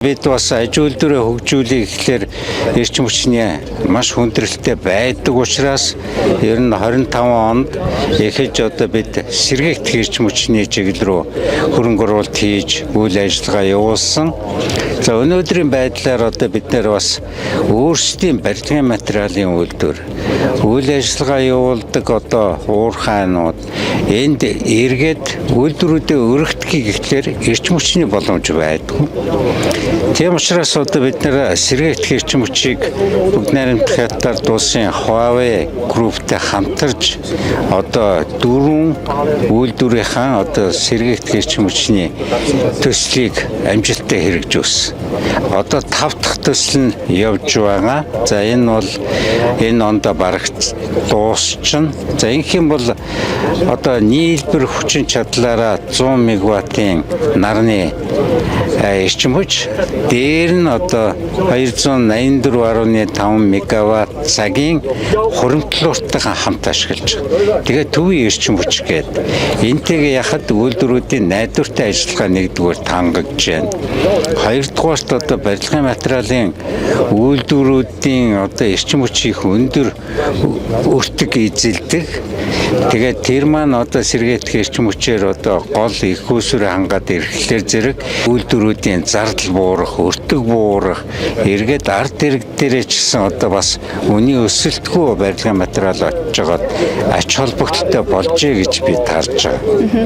Бид бас аж үйлдвэрээ хөгжүүлэх гэхлээр эрчим хүчний маш хүндрэлтэй байдаг учраас ер нь 25 онд эхэлж одоо бид сэргээгдэх эрчим хүчний чиглэл рүү хөрөнгө оруулалт хийж үйл ажиллагаа явуулсан. За өнөөдрийн байдлаар одоо бид нэр бас өөрсдийн барилгын материалын үйлдвэр үйл ажиллагаа явуулдаг одоо уурхайнууд энд эргээд үйлдвэрүүдээ өргөдөхийг гэхлээр эрчим хүчний боломж байдгүй. Тийм учраас одоо бид нэр сэргээгдэх эрчим хүчийг бүгд найрамдах хятад улсын Huawei Group-тэй хамтарч одоо 4 үйлдвэрийнхаа одоо сэргээгдэх эрчим хүчний төслийг амжилттай хэрэгжүүлсэн. Одоо 5 дахь төсөл нь явж байгаа. За энэ бол энэ онд бараг дуусчихна. За ингэх юм бол одоо нийлбэр хүчин чадлаараа 100 мегаваттын нарны эрчим хүч дээр нь одоо 284.5 мегаватт цагийн хуримтлууртайхан хамт ашиглаж байгаа. Тэгээд төвийн эрчим хүч гэдэг. Энтэйгээ яхад үйлдвэрүүдийн найдвартай ажиллагаа нэгдүгээр тангаж байна. Хоёрдугаарт одоо барилгын материалын үйлдвэрүүдийн одоо эрчим хүчийг өндөр өртөг эзэлдэг. Тэгээд тэр маань одоо сэргээгдэх эрчим хүчээр одоо гол их усүрээ хангаад ирэхлээр зэрэг үйлдвэрүүдийн зардал буурах, өртөг буурах, эргээд ард иргэд дээрээ ч гэсэн одоо бас үнийн өсөлтгүй барилгын материал очиж байгаа ач холбогдолтой болжээ гэж би таарж байгаа.